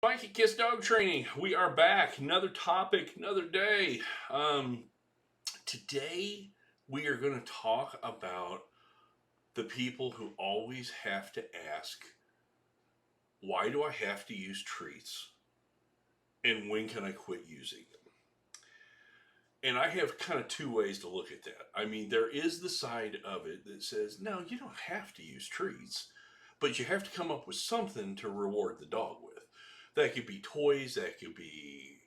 K.I.S.S dog training. We are back. Another topic, another day. Um, Today we are going to talk about the people who always have to ask, why do I have to use treats? And when can I quit using them? And I have kind of two ways to look at that. I mean, there is the side of it that says, no, you don't have to use treats, but you have to come up with something to reward the dog with. That could be toys, that could be,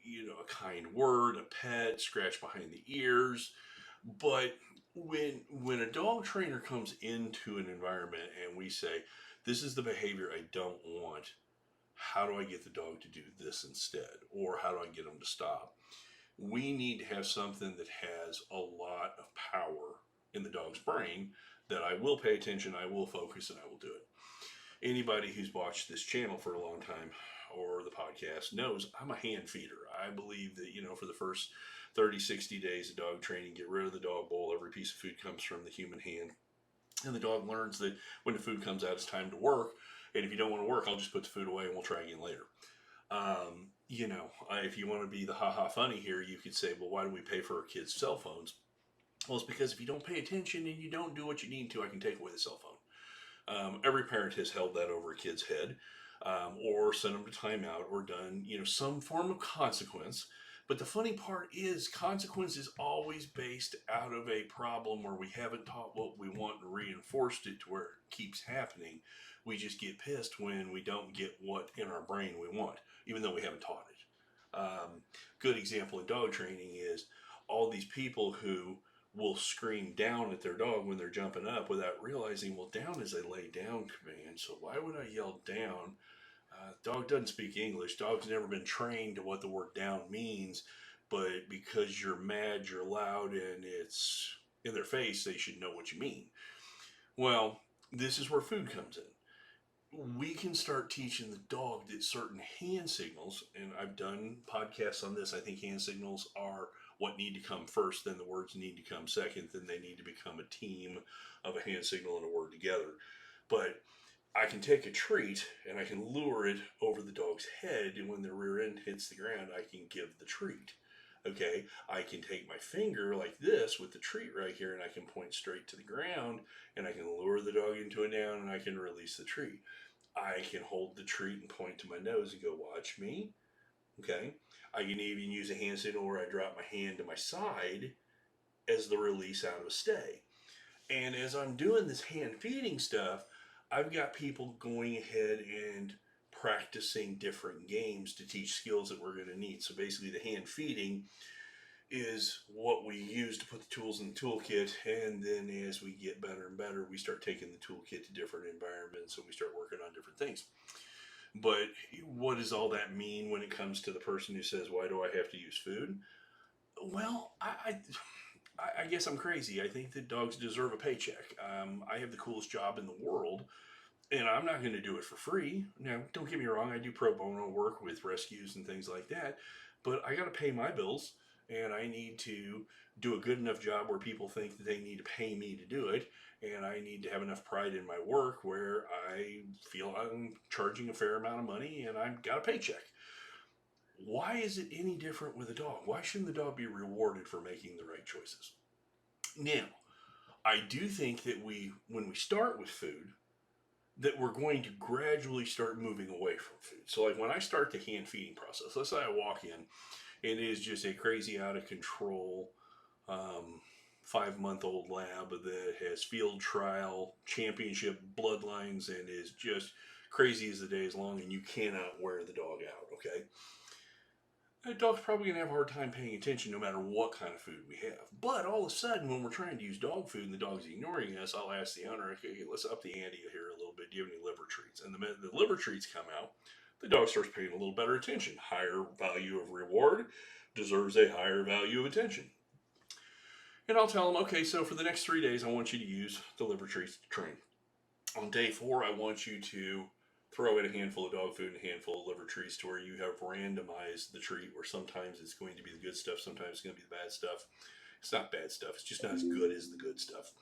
a kind word, a pet, scratch behind the ears. But when a dog trainer comes into an environment and we say, this is the behavior I don't want, how do I get the dog to do this instead? Or how do I get them to stop? We need to have something that has a lot of power in the dog's brain that I will pay attention, I will focus, and I will do it. Anybody who's watched this channel for a long time or the podcast knows I'm a hand feeder. I believe that, for the first 30, 60 days of dog training, get rid of the dog bowl. Every piece of food comes from the human hand. And the dog learns that when the food comes out, it's time to work. And if you don't want to work, I'll just put the food away and we'll try again later. If you want to be the ha-ha funny here, you could say, well, why do we pay for our kids' cell phones? Well, it's because if you don't pay attention and you don't do what you need to, I can take away the cell phone. Every parent has held that over a kid's head, or sent them to timeout, or done, some form of consequence. But the funny part is, consequence is always based out of a problem where we haven't taught what we want and reinforced it to where it keeps happening. We just get pissed when we don't get what in our brain we want, even though we haven't taught it. Good example in dog training is all these people who will scream down at their dog when they're jumping up without realizing, well, down is a lay down command. So why would I yell down? Dog doesn't speak English. Dog's never been trained to what the word down means. But because you're mad, you're loud, and it's in their face, they should know what you mean. Well, this is where food comes in. We can start teaching the dog that certain hand signals, and I've done podcasts on this. I think hand signals are what need to come first, then the words need to come second, then they need to become a team of a hand signal and a word together. But I can take a treat and I can lure it over the dog's head, and when the rear end hits the ground, I can give the treat. Okay, I can take my finger like this with the treat right here, and I can point straight to the ground, and I can lure the dog into a down, and I can release the treat. I can hold the treat and point to my nose and go, watch me. Okay, I can even use a hand signal where I drop my hand to my side as the release out of a stay. And as I'm doing this hand feeding stuff, I've got people going ahead and practicing different games to teach skills that we're going to need. So basically, the hand feeding is what we use to put the tools in the toolkit, and then as we get better and better, we start taking the toolkit to different environments and we start working on different things. But what does all that mean when it comes to the person who says, why do I have to use food? Well, I guess I'm crazy. I think that dogs deserve a paycheck. I have the coolest job in the world, and I'm not going to do it for free. Now, don't get me wrong, I do pro bono work with rescues and things like that, but I got to pay my bills, and I need to do a good enough job where people think that they need to pay me to do it, and I need to have enough pride in my work where I feel I'm charging a fair amount of money and I've got a paycheck. Why is it any different with a dog? Why shouldn't the dog be rewarded for making the right choices? Now, I do think that when we start with food, that we're going to gradually start moving away from food. So like when I start the hand feeding process, let's say I walk in and it is just a crazy out of control 5-month-old lab that has field trial championship bloodlines and is just crazy as the day is long, and you cannot wear the dog out, okay? That dog's probably going to have a hard time paying attention no matter what kind of food we have. But all of a sudden, when we're trying to use dog food and the dog's ignoring us, I'll ask the owner, okay, let's up the ante here a little bit. Do you have any liver treats? And the minute the liver treats come out, the dog starts paying a little better attention. Higher value of reward deserves a higher value of attention. And I'll tell them, okay, so for the next 3 days, I want you to use the liver treats to train. On day 4, I want you to throw in a handful of dog food and a handful of liver treats to where you have randomized the treat, where sometimes it's going to be the good stuff, sometimes it's going to be the bad stuff. It's not bad stuff, it's just not as good as the good stuff.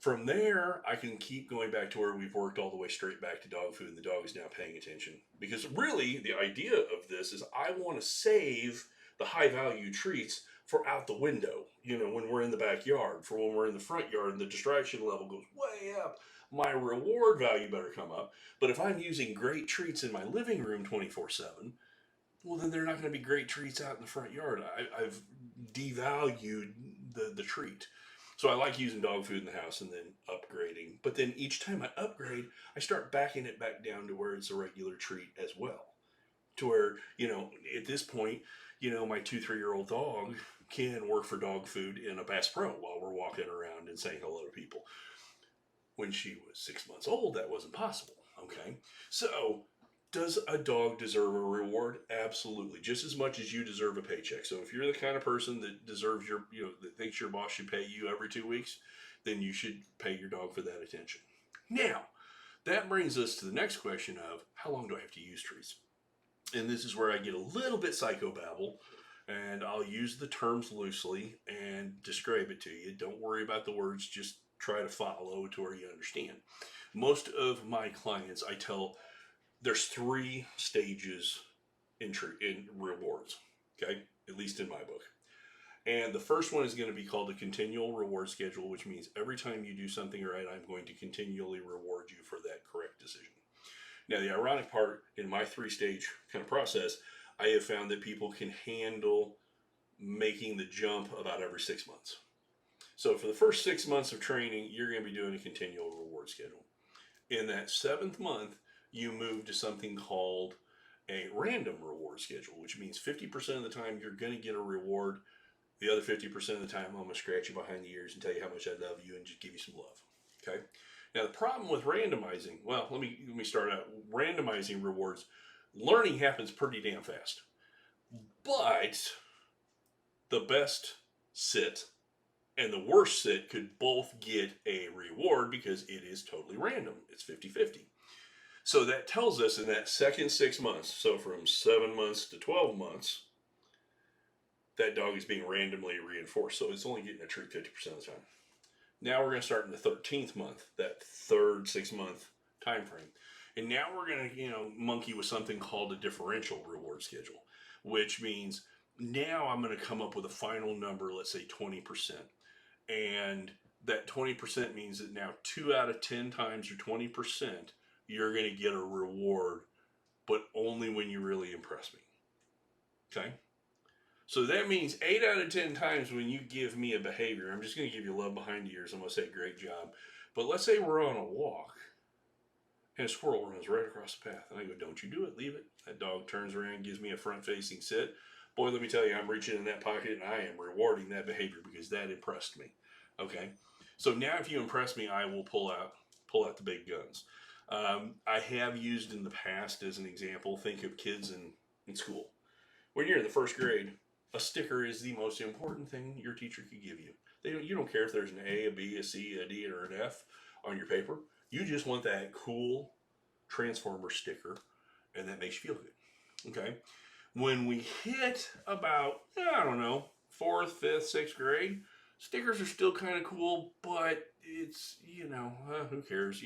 From there, I can keep going back to where we've worked all the way straight back to dog food, and the dog is now paying attention. Because really, the idea of this is I want to save the high value treats for out the window, when we're in the backyard, for when we're in the front yard and the distraction level goes way up. My reward value better come up. But if I'm using great treats in my living room 24/7, well, then they're not going to be great treats out in the front yard. I've devalued the treat. So I like using dog food in the house and then upgrading. But then each time I upgrade, I start backing it back down to where it's a regular treat as well. To where, at this point, my 2, 3 year old dog can work for dog food in a Bass Pro while we're walking around and saying hello to people. When she was 6 months old, that wasn't possible. Okay. So does a dog deserve a reward? Absolutely. Just as much as you deserve a paycheck. So if you're the kind of person that deserves that thinks your boss should pay you every 2 weeks, then you should pay your dog for that attention. Now, that brings us to the next question of how long do I have to use treats? And this is where I get a little bit psychobabble, and I'll use the terms loosely and describe it to you. Don't worry about the words, just try to follow to where you understand. Most of my clients, I tell, there's 3 stages in rewards, okay? At least in my book. And the first one is going to be called a continual reward schedule, which means every time you do something right, I'm going to continually reward you for that correct decision. Now, the ironic part in my 3-stage kind of process, I have found that people can handle making the jump about every 6 months. So for the first 6 months of training, you're going to be doing a continual reward schedule. In that 7th month, you move to something called a random reward schedule, which means 50% of the time you're going to get a reward. The other 50% of the time, I'm going to scratch you behind the ears and tell you how much I love you and just give you some love. Okay. Now, the problem with randomizing, well, let me start out. Randomizing rewards, learning happens pretty damn fast. But the best sit and the worst sit could both get a reward because it is totally random. It's 50-50. So that tells us in that second 6 months, so from 7 months to 12 months, that dog is being randomly reinforced. So it's only getting a treat 50% of the time. Now we're going to start in the 13th month, that third 6-month time frame. And now we're going to, monkey with something called a differential reward schedule, which means now I'm going to come up with a final number, let's say 20%. And that 20% means that now 2 out of 10 times or 20%, you're going to get a reward, but only when you really impress me. Okay? So that means 8 out of 10 times when you give me a behavior, I'm just going to give you love behind the ears. I'm going to say, great job. But let's say we're on a walk and a squirrel runs right across the path. And I go, don't you do it, leave it. That dog turns around, gives me a front-facing sit. Boy, let me tell you, I'm reaching in that pocket and I am rewarding that behavior because that impressed me. Okay? So now if you impress me, I will pull out the big guns. I have used in the past as an example, think of kids in school. When you're in the first grade, a sticker is the most important thing your teacher could give you. You don't care if there's an A, a B, a C, a D, or an F on your paper. You just want that cool Transformer sticker, and that makes you feel good. Okay? When we hit about, 4th, 5th, 6th grade, stickers are still kind of cool, but it's, who cares,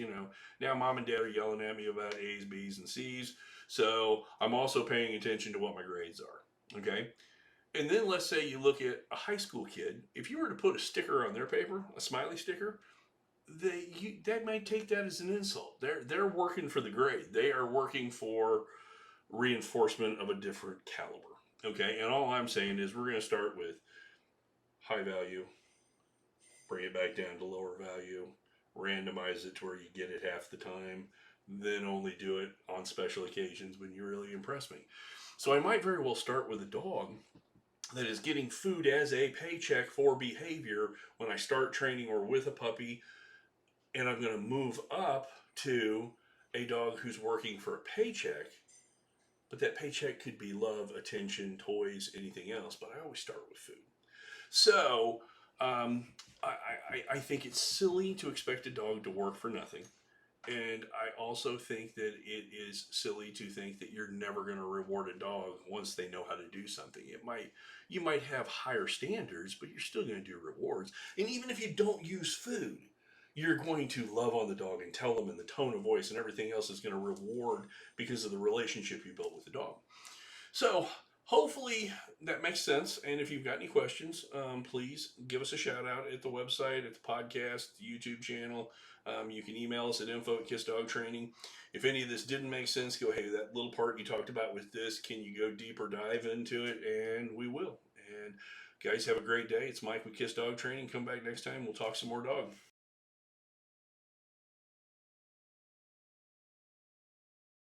Now mom and dad are yelling at me about A's, B's, and C's, so I'm also paying attention to what my grades are, okay? And then let's say you look at a high school kid. If you were to put a sticker on their paper, a smiley sticker, that might take that as an insult. They're working for the grade. They are working for reinforcement of a different caliber. Okay, and all I'm saying is we're going to start with high value, bring it back down to lower value, randomize it to where you get it half the time, then only do it on special occasions when you really impress me. So I might very well start with a dog that is getting food as a paycheck for behavior when I start training or with a puppy, and I'm going to move up to a dog who's working for a paycheck, but that paycheck could be love, attention, toys, anything else, but I always start with food. So I think it's silly to expect a dog to work for nothing. And I also think that it is silly to think that you're never going to reward a dog once they know how to do something. You might have higher standards, but you're still going to do rewards. And even if you don't use food, you're going to love on the dog and tell them in the tone of voice, and everything else is going to reward because of the relationship you built with the dog. So hopefully that makes sense. And if you've got any questions, please give us a shout out at the website, at the podcast, the YouTube channel. You can email us at info@kissdogtraining. If any of this didn't make sense, go, hey, that little part you talked about with this, can you go deeper dive into it? And we will. And guys, have a great day. It's Mike with Kiss Dog Training. Come back next time. We'll talk some more dog.